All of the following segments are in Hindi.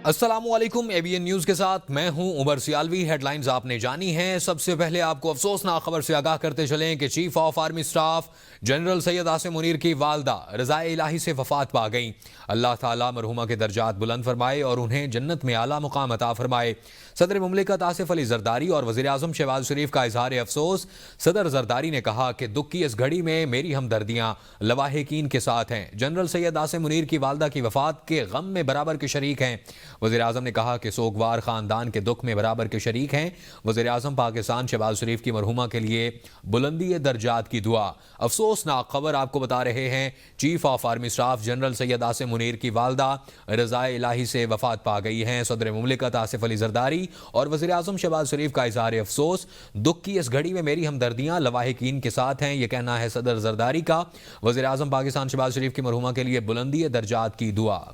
अस्सलामुअलैकुम। एबीएन न्यूज के साथ मैं हूं उमर सियालवी। हेडलाइंस आपने जानी हैं। सबसे पहले आपको अफसोसनाक खबर से आगाह करते चलें कि chief of army staff general Syed Asim Munir की वालदा रज़ाए इलाही से वफात पा गई। अल्लाह ताला मरहुमा के दर्जात बुलंद फरमाए और उन्हें जन्नत में आला मुकाम अता फरमाए। सदर मुमलिकत आसिफ अली जरदारी और वज़ीर आज़म शहबाज शरीफ का इजहार अफसोस। सदर जरदारी ने कहा कि दुख की इस घड़ी में मेरी हमदर्दियां लवाहिकीन के साथ हैं। जनरल सैयद आसिम मुनीर की वालदा की वफात के गम में बराबर के शरीक हैं। वज़ीर आज़म ने कहा कि सोगवार ख़ानदान के दुख में बराबर के शरीक हैं। वज़ीर आज़म पाकिस्तान शहबाज शरीफ की मरहुमा के लिए बुलंदी दर्जात की दुआ। अफसोसनाक खबर आपको बता रहे हैं, chief of army staff general Syed Asim Munir की वालदा रज़ाए इलाही से वफात पा गई हैं। सदर मुमलिकत आसिफ अली जरदारी और वज़ीर आज़म शहबाज शरीफ का इज़हार अफसोस। दुख की इस घड़ी में मेरी हमदर्दियां लवाहिकीन के साथ हैं, यह कहना है सदर जरदारी का। वज़ीर आज़म पाकिस्तान शहबाज शरीफ की मरहुमा के लिए बुलंदी दर्जात की दुआ।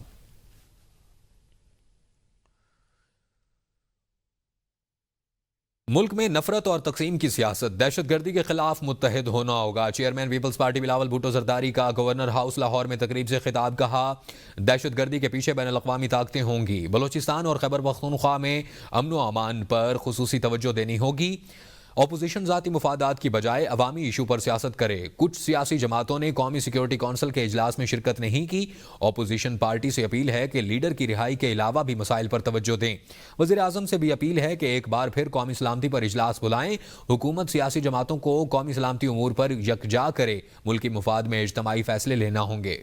मुल्क में नफरत और तकसीम की सियासत, दहशतगर्दी के खिलाफ मुत्तहिद होना होगा। चेयरमैन पीपल्स पार्टी बिलावल भुट्टो जरदारी का गवर्नर हाउस लाहौर में तकरीब से खिताब। कहा, दहशतगर्दी के पीछे बैन अल-अक़वामी ताकतें होंगी। बलोचिस्तान और खैबर पख्तूनख्वा में अमन व अमान पर खुसूसी तवज्जो देनी होगी। ऑपोजिशन ज़ाती मुफादात की बजाय अवामी इशू पर सियासत करे। कुछ सियासी जमातों ने कौमी सिक्योरिटी कौंसिल के इजलास में शिरकत नहीं की। ऑपोजिशन पार्टी से अपील है कि लीडर की रिहाई के अलावा भी मसाइल पर तवज्जो दें। वज़ीर आज़म से भी अपील है कि एक बार फिर कौमी सलामती पर इजलास बुलाएं। हुकूमत सियासी जमातों को कौमी सलामती उमूर पर यकजा करे। मुल्की मुफाद में इज्तमाई फैसले लेना होंगे।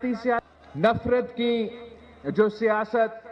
नफरत की जो सियासत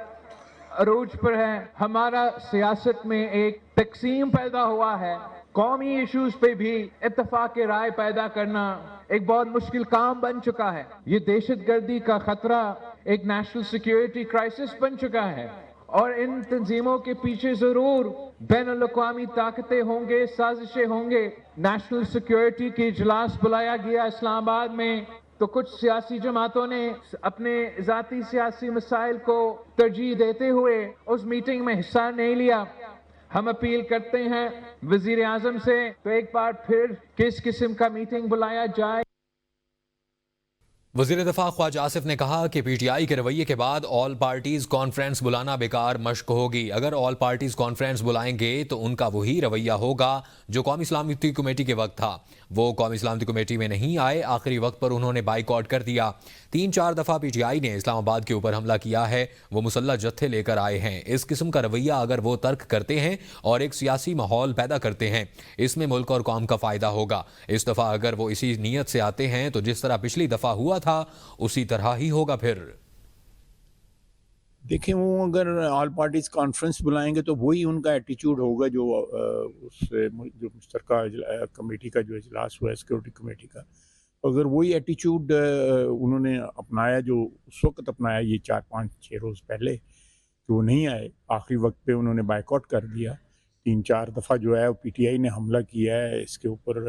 अरूज पर है, हमारा सियासत में एक तकसीम पैदा हुआ है। कौमी इश्यूज पे भी इत्तफाक राय पैदा करना एक बहुत मुश्किल काम बन चुका है। ये दहशतगर्दी का खतरा एक नेशनल सिक्योरिटी क्राइसिस बन चुका है और इन तंजीमों के पीछे जरूर बैन अल-अक़वामी ताकतें होंगे, साजिशें होंगे। नेशनल सिक्योरिटी के इजलास बुलाया गया इस्लामाबाद में, तो कुछ सियासी जमातों ने अपने ज़ाती सियासी मसाइल को तरजीह देते हुए उस मीटिंग में हिस्सा नहीं लिया। हम अपील करते हैं वज़ीर आज़म से, तो एक बार फिर किस किस्म का मीटिंग बुलाया जाए। वज़ीर दफ़ा ख्वाजा आसिफ ने कहा कि पीटीआई के रवैये के बाद ऑल पार्टीज़ कॉन्फ्रेंस बुलाना बेकार मश्क होगी। अगर ऑल पार्टीज़ कॉन्फ्रेंस बुलाएंगे तो उनका वही रवैया होगा जो कौमी सलामती कमेटी के वक्त था। वो कौमी सलामती कमेटी में नहीं आए, आखिरी वक्त पर उन्होंने बाइकआउट कर दिया। 3-4 दफ़ा पीटीआई ने इस्लामाबाद के ऊपर हमला किया है। वो मुसल्लह जत्थे लेकर आए हैं। इस किस्म का रवैया अगर वो तर्क करते हैं और एक सियासी माहौल पैदा करते हैं, इसमें मुल्क और कौम का फ़ायदा होगा। इस दफ़ा अगर वो इसी नीयत से आते हैं तो जिस तरह पिछली दफ़ा हुआ था उसी तरह ही होगा। फिर देखें, वो अगर ऑल पार्टीज कॉन्फ्रेंस बुलाएंगे तो वही उनका एटीट्यूड होगा जो जो मुश्तरका कमेटी का जो इजलास हुआ है सिक्योरिटी कमेटी का। अगर वही एटीट्यूड उन्होंने अपनाया जो उस वक्त अपनाया, ये 4-5-6 रोज़ पहले, कि वो नहीं आए, आखिरी वक्त पे उन्होंने बाइकआउट कर दिया। 3-4 दफ़ा जो है पीटीआई ने हमला किया है इसके ऊपर,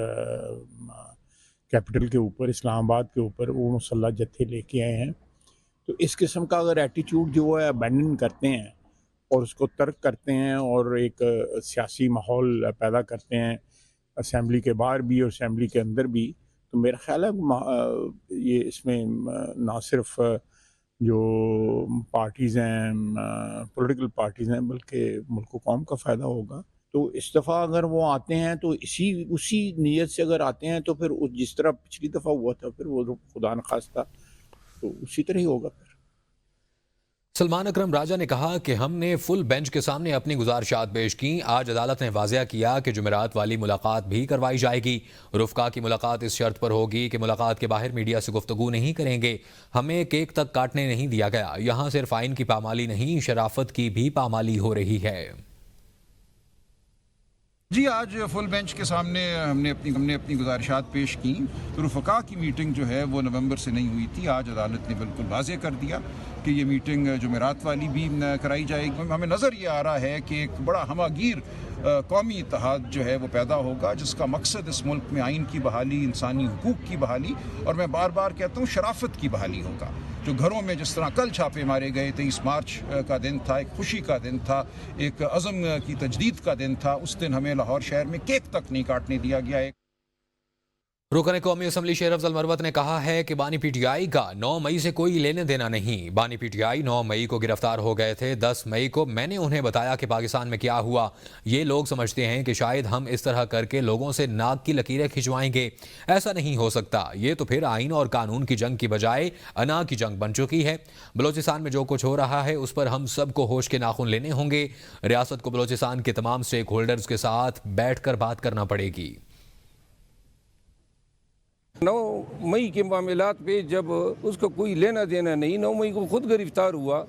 कैपिटल के ऊपर, इस्लामाबाद के ऊपर, वो मुसल्लह जत्थे लेके आए हैं। तो इस किस्म का अगर एटीट्यूड जो है अबैंडन करते हैं और उसको तर्क करते हैं और एक सियासी माहौल पैदा करते हैं असेंबली के बाहर भी और असेंबली के अंदर भी, तो मेरा ख्याल है ये इसमें ना सिर्फ जो पार्टीज़ हैं, पॉलिटिकल पार्टीज़ हैं, बल्कि मुल्क कौम का फ़ायदा होगा। तो इस दफ़ा अगर वो आते हैं तो उसी नीयत से अगर आते हैं तो फिर जिस तरह पिछली दफ़ा हुआ था फिर वो खुदा न खास्ता तो उसी तरह ही होगा। फिर सलमान अकरम राजा ने कहा कि हमने फुल बेंच के सामने अपनी गुजारिशात पेश की। आज अदालत ने वाज़िया किया कि जुमेरात वाली मुलाकात भी करवाई जाएगी। रुफ़का की मुलाकात इस शर्त पर होगी कि मुलाकात के बाहर मीडिया से गुफ्तगू नहीं करेंगे। हमें केक तक काटने नहीं दिया गया। यहाँ सिर्फ आइन की पामाली नहीं, शराफत की भी पामाली हो रही है। जी, आज फुल बेंच के सामने हमने अपनी गुजारिशात पेश की। तो रुफ़का की मीटिंग जो है वो नवंबर से नहीं हुई थी। आज अदालत ने बिल्कुल वाज़े कर दिया कि ये मीटिंग जुमेरात वाली भी कराई जाएगी। हमें नज़र ये आ रहा है कि एक बड़ा हमागीर कौमी इत्तेहाद जो है वो पैदा होगा, जिसका मकसद इस मुल्क में आइन की बहाली, इंसानी हुकूक की बहाली और मैं बार बार कहता हूँ शराफत की बहाली होगा। जो घरों में जिस तरह कल छापे मारे गए, 23 मार्च का दिन था, एक खुशी का दिन था, एक अज़म की तजदीद का दिन था। उस दिन हमें लाहौर शहर में केक तक नहीं काटने दिया गया। रुकन कौमी असम्बली शेर अफजल मरवत ने कहा है कि बानी पीटीआई का 9 मई से कोई लेने देना नहीं। बानी पीटीआई 9 मई को गिरफ्तार हो गए थे। 10 मई को मैंने उन्हें बताया कि पाकिस्तान में क्या हुआ। ये लोग समझते हैं कि शायद हम इस तरह करके लोगों से नाक की लकीरें खिंचवाएंगे। ऐसा नहीं हो सकता। ये तो फिर आइन और कानून की जंग की बजाय अना की जंग बन चुकी है। बलोचिस्तान में जो कुछ हो रहा है उस पर हम सबको होश के नाखून लेने होंगे। रियासत को बलोचिस्तान के तमाम स्टेक होल्डर्स के साथ बैठकर बात करना पड़ेगी। 9 मई के मामलात पे जब उसका कोई लेना देना नहीं, 9 मई को खुद गिरफ्तार हुआ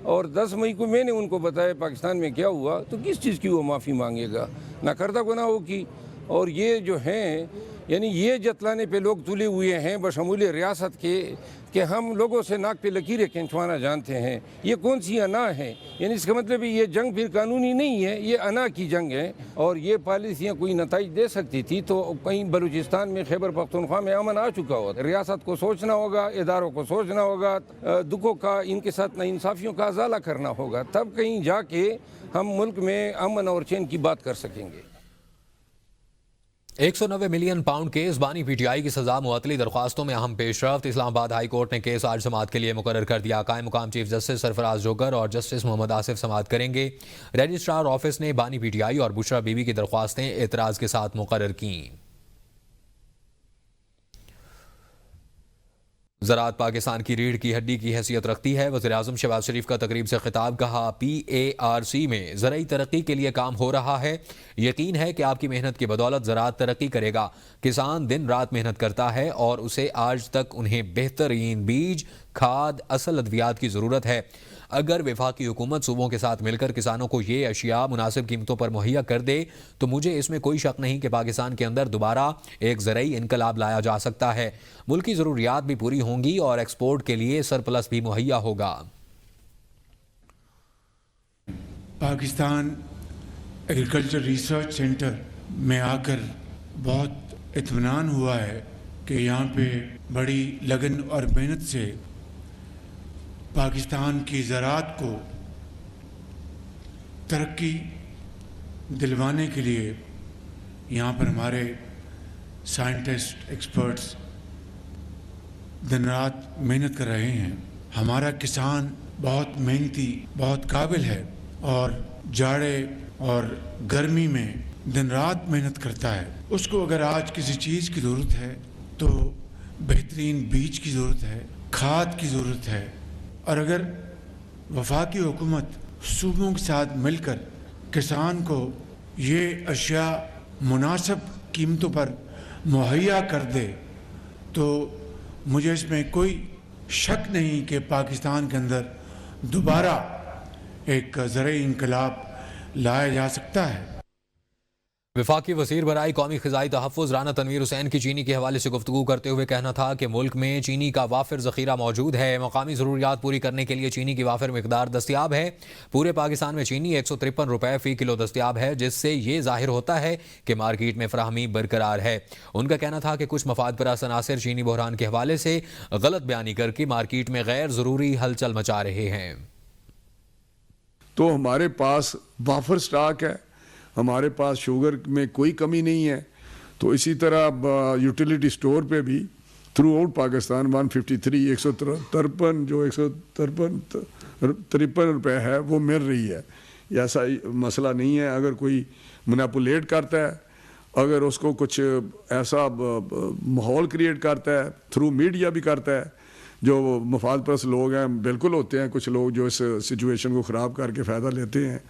और 10 मई को मैंने उनको बताया पाकिस्तान में क्या हुआ, तो किस चीज़ की वो माफ़ी मांगेगा? ना करदा गुनाहों की। और ये जो हैं यानी ये जतलाने पे लोग तुले हुए हैं बशमूल रियासत के कि हम लोगों से नाक पे लकीरें खिंचवाना जानते हैं। ये कौन सी अना है? यानी इसका मतलब ये जंग फिर कानूनी नहीं है, ये अना की जंग है। और ये पॉलिसियाँ कोई नताइज दे सकती थी तो कहीं बलूचिस्तान में खैबर पख्तूनख्वा में अमन आ चुका होता। रियासत को सोचना होगा, इदारों को सोचना होगा, दुखों का इनके साथ नाइंसाफ़ियों का अजाला करना होगा, तब कहीं जाके हम मुल्क में अमन और चैन की बात कर सकेंगे। 190 मिलियन पाउंड केस बानी पीटीआई की सजा मुअत्तली दरख्वास्तों में अहम पेशरफ्त। इस्लामाबाद हाई कोर्ट ने केस आज समाअत के लिए मुकर्रर कर दिया। कायम मुकाम चीफ जस्टिस सरफराज जोगर और जस्टिस मोहम्मद आसिफ समाअत करेंगे। रजिस्ट्रार ऑफिस ने बानी पीटीआई और बुशरा बीबी की दरख्वास्तें एतराज़ के साथ मुकर्रर की। ज़राअत पाकिस्तान की रीढ़ की हड्डी की हैसियत रखती है। वज़ीर-ए-आज़म शहबाज शरीफ का तकरीब से खिताब। कहा PARC में ज़राई तरक्की के लिए काम हो रहा है। यकीन है कि आपकी मेहनत की बदौलत ज़राअत तरक्की करेगा। किसान दिन रात मेहनत करता है और उसे आज तक उन्हें बेहतरीन बीज, खाद, असल अद्वियात की ज़रूरत है। अगर वफाकी हुकूमत सूबों के साथ मिलकर किसानों को ये अशिया मुनासिब कीमतों पर मुहैया कर दे तो मुझे इसमें कोई शक नहीं कि पाकिस्तान के अंदर दोबारा एक ज़राई इनकलाब लाया जा सकता है। मुल्क की ज़रूरियात भी पूरी होंगी और एक्सपोर्ट के लिए सरप्लस भी मुहैया होगा। पाकिस्तान एग्रीकल्चर रिसर्च सेंटर में आकर बहुत इत्मीनान हुआ है कि यहाँ पे बड़ी लगन और मेहनत से पाकिस्तान की ज़राअत को तरक्की दिलवाने के लिए यहाँ पर हमारे साइंटिस्ट, एक्सपर्ट्स दिन रात मेहनत कर रहे हैं। हमारा किसान बहुत मेहनती, बहुत काबिल है और जाड़े और गर्मी में दिन रात मेहनत करता है। उसको अगर आज किसी चीज़ की ज़रूरत है तो बेहतरीन बीज की ज़रूरत है, खाद की ज़रूरत है। और अगर वफाकी हुकूमत सूबों के साथ मिलकर किसान को ये अशिया मुनासिब कीमतों पर मुहैया कर दे तो मुझे इसमें कोई शक नहीं कि पाकिस्तान के अंदर दोबारा एक ज़राई इनकलाब लाया जा सकता है। वफाकी वज़ीर बराए कौमी ख़िज़ाई तहफ़्फ़ुज़ राना तनवीर हुसैन की चीनी के हवाले से गुफ्तगू करते हुए कहना था कि मुल्क में चीनी का वाफिर ज़ख़ीरा मौजूद है। मकामी ज़रूरियात पूरी करने के लिए चीनी की वाफिर मिकदार दस्तियाब है। पूरे पाकिस्तान में चीनी 153 रुपये फ़ी किलो दस्तियाब है, जिससे ये ज़ाहिर होता है कि मार्केट में फ़राहमी बरकरार है। उनका कहना था कि कुछ मफाद परस्त अनासिर चीनी बहरान के हवाले से गलत बयानी करके मार्केट में गैर ज़रूरी हलचल मचा रहे हैं। तो हमारे पास वाफर स्टॉक है, हमारे पास शुगर में कोई कमी नहीं है। तो इसी तरह यूटिलिटी स्टोर पे भी थ्रू आउट पाकिस्तान 153 153 जो 153 रुपये है वो मिल रही है। ऐसा मसला नहीं है। अगर कोई मैनिपुलेट करता है, अगर उसको कुछ ऐसा माहौल क्रिएट करता है, थ्रू मीडिया भी करता है, जो मफाद परस्त लोग हैं, बिल्कुल होते हैं कुछ लोग जो इस सिचुएशन को ख़राब करके फ़ायदा लेते हैं।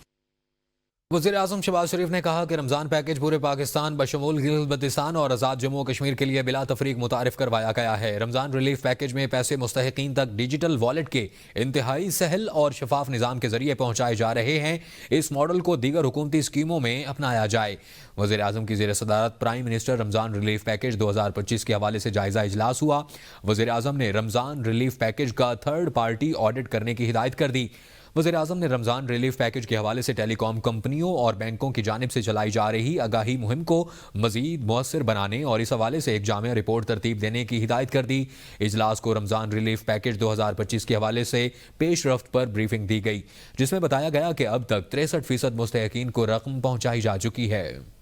वज़ीर-ए-आज़म शहबाज शरीफ ने कहा कि रमज़ान पैकेज पूरे पाकिस्तान बशमूल गिलगित-बल्तिस्तान और आज़ाद जम्मू और कश्मीर के लिए बिला तफरीक मुतारिफ करवाया गया है। रमज़ान रिलीफ पैकेज में पैसे मुस्तहिकीन तक डिजिटल वॉलेट के इंतहाई सहल और शफाफ निज़ाम के जरिए पहुँचाए जा रहे हैं। इस मॉडल को दीगर हुकूमती स्कीमों में अपनाया जाए। वज़ीर-ए-आज़म की ज़ेर सदारत prime minister Ramzan relief package 2025 के हवाले से जायज़ा इजलास हुआ। वज़ीर-ए-आज़म ने रमज़ान रिलीफ पैकेज का थर्ड पार्टी ऑडिट करने की हिदायत कर दी। वज़ीर-ए-आज़म ने रमज़ान रिलीफ पैकेज के हवाले से टेलीकॉम कंपनियों और बैंकों की जानिब से चलाई जा रही आगाही मुहिम को मज़ीद मुअस्सर बनाने और इस हवाले से एक जामिया रिपोर्ट तरतीब देने की हिदायत कर दी। इजलास को रमज़ान रिलीफ पैकेज 2025 के हवाले से पेश रफ्त पर ब्रीफिंग दी गई, जिसमें बताया गया कि अब तक 63% मुस्तहिकीन को रकम पहुँचाई जा चुकी है।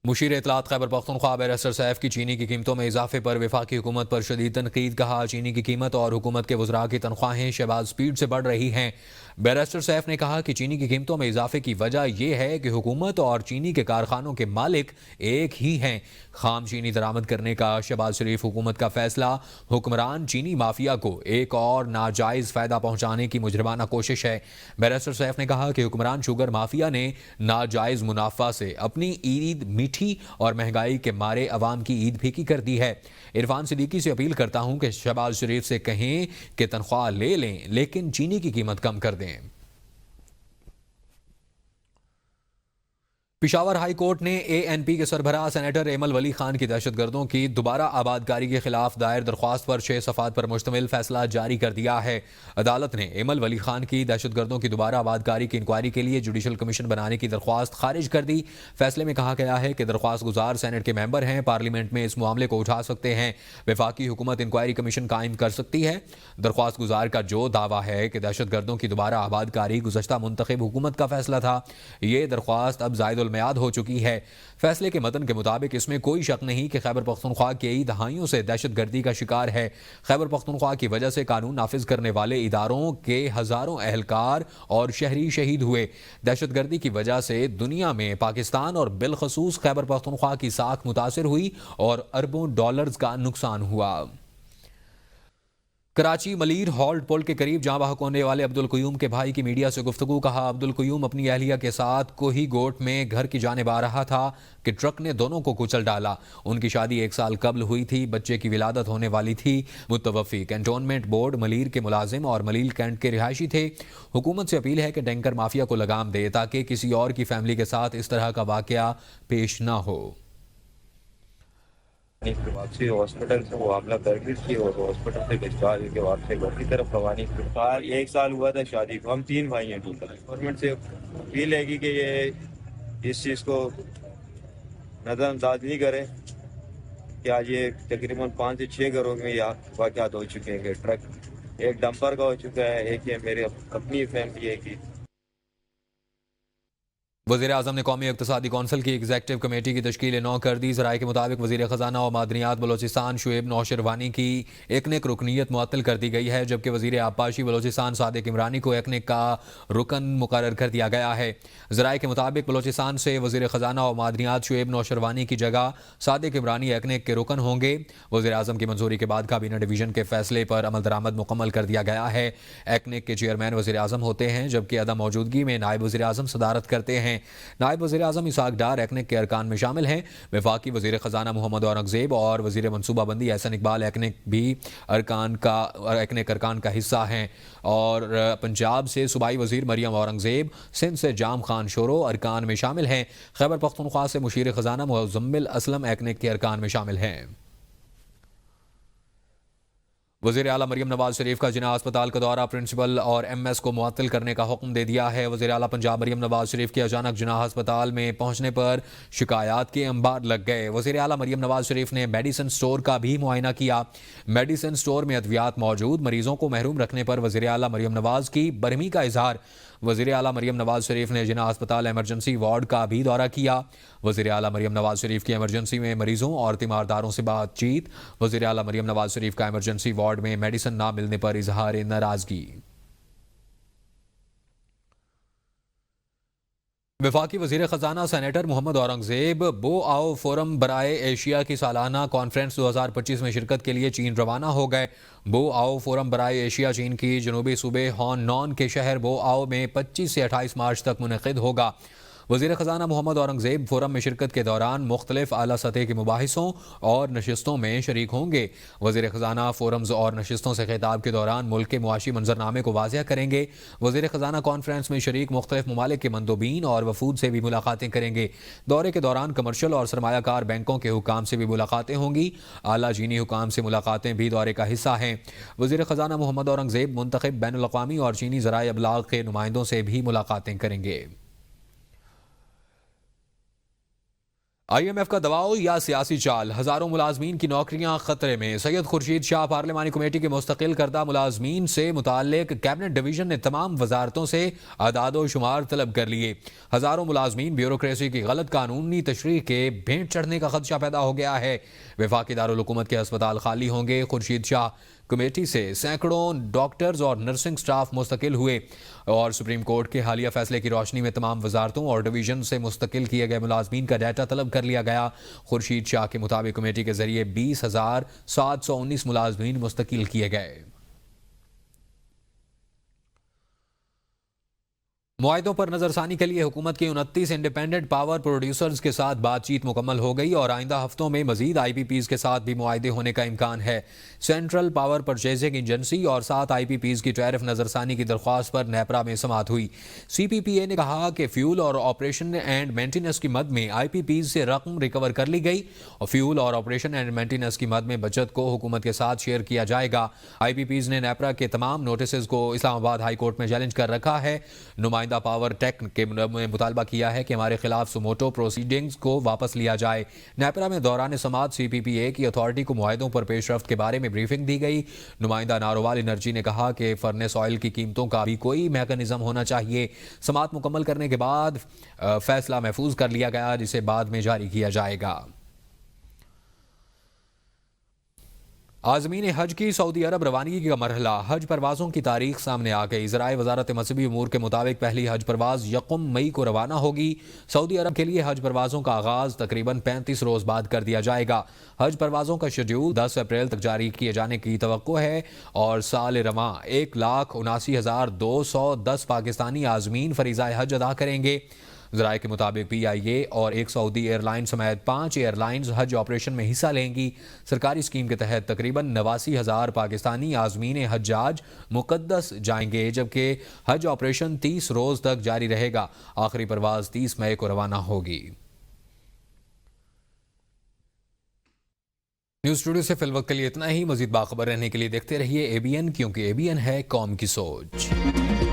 मुशीर इतलात खैबर पख्तूनख्वा बैरिस्टर सैफ की चीनी की कीमतों में इजाफे पर वफाकी हुकूमत पर शदीद तनकीद। कहा, चीनी की कीमत और हुकूमत के वज़रा की तनख्वाहें शहबाज स्पीड से बढ़ रही हैं। बैरिस्टर सैफ ने कहा कि चीनी की कीमतों में इजाफे की वजह यह है कि हुकूमत और चीनी के कारखानों के मालिक एक ही हैं। खाम चीनी दरामद करने का शहबाज शरीफ हुकूमत का फैसला हुक्मरान चीनी माफिया को एक और नाजायज़ फ़ायदा पहुंचाने की मुजरिमाना कोशिश है। बैरिस्टर सैफ ने कहा कि हुक्मरान शुगर माफिया ने नाजायज़ मुनाफा से अपनी ईद मीठी और महंगाई के मारे अवाम की ईद फीकी कर दी है। इरफान सिद्दीकी से अपील करता हूं कि शहबाज शरीफ से कहें कि तनख्वाह ले लें लेकिन चीनी की कीमत कम कर दें। पिशावर हाई कोर्ट ने ANP के सरबराह सेनेटर एमल वली खान की दहशतगर्दों की दोबारा आबादकारी के खिलाफ दायर दरख्वास्त पर 6 सफ़ात पर मुश्तमिल फैसला जारी कर दिया है। अदालत ने एमल वली खान की दहशतगर्दों की दोबारा आबादकारी की इंक्वायरी के लिए जुडिशल कमीशन बनाने की दरख्वास्त खारिज कर दी। फैसले में कहा गया है कि दरख्वास्त गुजार सेनेट के मेंबर हैं, पार्लियामेंट में इस मामले को उठा सकते हैं। वफाकी हुकूमत इंक्वायरी कमीशन कायम कर सकती है। दरख्वास्त गुजार का जो दावा है कि दहशतगर्दों की दोबारा आबादकारी गुज़श्ता मुंतखब हुकूमत का फैसला था, ये दरख्वास्त अब जायद मियाद हो चुकी है। फैसले के मतन के मुताबिक इसमें कोई शक नहीं कि खैबर पख्तूनख्वा कई दहाइयों से दहशतगर्दी का शिकार है। खैबर पख्तूनख्वा की वजह से कानून नाफिज करने वाले इदारों के हजारों एहलकार और शहरी शहीद हुए। दहशतगर्दी की वजह से दुनिया में पाकिस्तान और बिलखसूस खैबर पख्तूनख्वा की साख मुतासिर हुई और अरबों डॉलर्स का नुकसान हुआ। कराची मलीर हॉल्ट पुल के करीब जहां बहक होने वाले अब्दुल कयूम के भाई की मीडिया से गुफ्तगू। कहा, अब्दुल कयूम अपनी अहलिया के साथ कोही गोट में घर की जानिब आ रहा था कि ट्रक ने दोनों को कुचल डाला। उनकी शादी 1 साल कबल हुई थी, बच्चे की विलादत होने वाली थी। मुतवफ़ी कैंटोनमेंट बोर्ड मलीर के मुलाजिम और मलीर कैंट के रिहायशी थे। हुकूमत से अपील है कि टैंकर माफिया को लगाम दे ताकि किसी और की फैमिली के साथ इस तरह का वाकया पेश ना हो। वापसी हॉस्पिटल से वो हमला कर दी थी और हॉस्पिटल से डिस्चार्ज के बाद से घर की तरफ रवानी। 1 साल हुआ था शादी को, हम 3 भाई हैं टोटल। गवर्नमेंट से अपील है कि ये इस चीज़ को नज़रअंदाज नहीं करें कि आज ये तकरीबन 5 से 6 घरों में यह वाक़यात हो चुके हैं कि ट्रक एक डंपर का हो चुका है, एक ये मेरे अपनी फैमिली है कि वज़ीर आज़म ने कौमी इक़्तिसादी कौंसिल की एग्जेक्टिव कमेटी की तश्कील 9 कर दी। ज़राए के मुताबिक वज़ीर ख़जाना और मादनियात बलोचिस्तान शुएब नौशरवानी की एकनेक रुकनीत मुअत्तल कर दी गई है, जबकि वज़ीर आबपाशी बलोचिस्तान सादिक इमरानी को एकनेक का रुकन मुकर्रर कर दिया गया है। ज़राए के मुताबिक बलोचिस्तान से वज़ीर ख़जाना और मादनियात शुएब नौशरवानी की जगह सादिक इमरानी एकनेक के रुकन होंगे। वज़ीर आज़म की मंजूरी के बाद काबीना डिवीज़न के फैसले पर अमल दरामद मुकम्मल कर दिया गया है। एकनेक के चेयरमैन वज़ीर आज़म होते हैं, जबकि अदम मौजूदगी में नायब वज़ीर आज़म सदारत करते हैं। नायब वज़ीर आज़म इसाक डार एकनेक के अरकान में शामिल हैं। वफाकी वज़ीर ख़जाना मोहम्मद औरंगज़ेब और वज़ीर मनसूबाबंदी एहसन इकबाल एकनेक भी एकनेक अरकान का हिस्सा हैं। और पंजाब से सूबाई वज़ीर मरियम औरंगज़ेब, सिंध से जाम खान शोरो अरकान में शामिल हैं। खैबर पख्तूनख्वा से मुशीर ख़जाना मुज़म्मिल असलम एकनेक के अरकान में शामिल हैं। वज़ीर आला मरियम नवाज शरीफ का जिना अस्पताल का दौरा प्रिंसिपल और MS को मुअत्तल करने का हुक्म दे दिया है। वज़ीर आला पंजाब मरियम नवाज शरीफ के अचानक जिना अस्पताल में पहुंचने पर शिकायत के अंबार लग गए। वज़ीर आला मरियम नवाज शरीफ ने मेडिसिन स्टोर का भी मुआयना किया। मेडिसिन स्टोर में अद्वियात मौजूद, मरीजों को महरूम रखने पर वज़ीर आला मरियम नवाज की बरहमी का इजहार। वज़ीर आला मरियम नवाज शरीफ ने जिना अस्पताल एमरजेंसी वार्ड का भी दौरा किया। वज़ीर आला मरियम नवाज शरीफ की एमरजेंसी में मरीजों और तीमारदारों से बातचीत। वज़ीर आला मरियम नवाज शरीफ का एमरजेंसी वार्ड में मेडिसिन ना मिलने पर इजहार नाराजगी। वफाकी वज़ीर ख़जाना सेनेटर मोहम्मद औरंगज़ेब बो आओ फोरम बराए एशिया की सालाना कॉन्फ्रेंस 2025 में शिरकत के लिए चीन रवाना हो गए। बो आओ फोरम बराए एशिया चीन की जनूबी सूबे हॉननॉन के शहर बो आओ में 25 से 28 मार्च तक मुनक़िद होगा। वज़ीर ख़जाना मोहम्मद औरंगज़ेब फोरम में शिरकत के दौरान मुख्तलिफ आला सतह के मुबाहिसों और नशिस्तों में शरीक होंगे। वज़ीर ख़जाना फोरम्स और नशिस्तों से खिताब के दौरान मुल्क के मुआशी मंजरनामे को वाज़िया करेंगे। वज़ीर ख़जाना कॉन्फ्रेंस में शरीक मुख्तलिफ ममालिक के मंदोबीन और वफूद से भी मुलाकातें करेंगे। दौरे के दौरान कमर्शल और सरमायाकार बैंकों के हुकाम से भी मुलाकातें होंगी। आला चीनी हुकाम से मुलाकातें भी दौरे का हिस्सा हैं। वज़ीर ख़जाना मोहम्मद औरंगज़ेब मुंतखब बैनुल अक़वामी और चीनी ज़राए अबलाग के नुमाइंदों से भी मुलाकातें करेंगे। IMF का दबाव या सियासी चाल, हजारों मुलाजमीन की नौकरियां खतरे में। सैयद खुर्शीद शाह पार्लिमानी कमेटी के मुस्तकिल करदा मुलाजमीन से मुताल्लिक कैबिनेट डिवीजन ने तमाम वजारतों से अदादो शुमार तलब कर लिए। हजारों मुलाजमीन ब्यूरोक्रेसी की गलत कानूनी तशरीह के भेंट चढ़ने का खदशा पैदा हो गया है। वफाकी दारुल हुकूमत के अस्पताल खाली होंगे। खुर्शीद शाह कमेटी से सैकड़ों डॉक्टर्स और नर्सिंग स्टाफ मुस्तकिल हुए और सुप्रीम कोर्ट के हालिया फैसले की रोशनी में तमाम वजारतों और डिवीजन से मुस्तकिल किए गए मुलाजमीन का डाटा तलब कर लिया गया। खुर्शीद शाह के मुताबिक कमेटी के जरिए 20,719 मुलाजमीन मुस्तकिल किए गए। मुआहदों पर नजरसानी के लिए हुकूमत के 29 इंडिपेंडेंट पावर प्रोड्यूसर्स के साथ बातचीत मुकम्मल हो गई और आइंदा हफ्तों में मजीद IPPs के साथ भी मुआहदे होने का इम्कान है। सेंट्रल पावर परचेजिंग एजेंसी और 7 IPPs की टैरिफ नजरसानी की दरख्वास्त पर नेपरा में समाअत हुई। CPPA ने कहा कि फ्यूल और ऑपरेशन एंड मेंटेनेंस की मद में IPPs से रकम रिकवर कर ली गई और फ्यूल और ऑपरेशन एंड मेंटेनेंस की मद में बचत को हुकूमत के साथ शेयर किया जाएगा। IPPs ने नेपरा के तमाम नोटिस को इस्लामाबाद हाई कोर्ट में चैलेंज कर रखा है। पावर टेक के मुतालबा किया है कि हमारे खिलाफ सुमोटो प्रोसीडिंग्स को वापस लिया जाए। नेपरा में दौरान समाअत CPPA की अथॉरिटी को मुआहदों पर पेशरफ्त के बारे में ब्रीफिंग दी गई। नुमाइंदा नारोवाल एनर्जी ने कहा कि फर्नेस ऑयल की कीमतों का भी कोई मैकेनिज्म होना चाहिए। समाअत मुकम्मल करने के बाद फैसला महफूज कर लिया गया जिसे बाद में जारी किया जाएगा। आज़मीन हज की सऊदी अरब रवानगी का मरहला, हज परवाज़ों की तारीख सामने आ गई। ज़राए वज़ारत मज़हबी उमूर के मुताबिक पहली हज परवाज़ 1 मई को रवाना होगी। सऊदी अरब के लिए हज परवाज़ों का आगाज़ तकरीबन 35 रोज़ बाद कर दिया जाएगा। हज परवाज़ों का शेड्यूल 10 अप्रैल तक जारी किए जाने की तवक्को है और साल रवां 1,79,210 पाकिस्तानी आज़मीन फ़रीज़ाए हज अदा करेंगे। ज़राए के मुताबिक PIA और एक सऊदी एयरलाइन समेत 5 एयरलाइंस हज ऑपरेशन में हिस्सा लेंगी। सरकारी स्कीम के तहत तकरीबन 89,000 पाकिस्तानी आज़मीन हज्जाज मुक़द्दस जाएंगे, जबकि हज ऑपरेशन 30 रोज़ तक जारी रहेगा। आखिरी परवाज़ 30 मई को रवाना होगी। न्यूज़ स्टूडियो से फिल वक्त के लिए इतना ही। मज़ीद बाखबर रहने के लिए देखते रहिए ABN, क्योंकि ABN है कौम की सोच।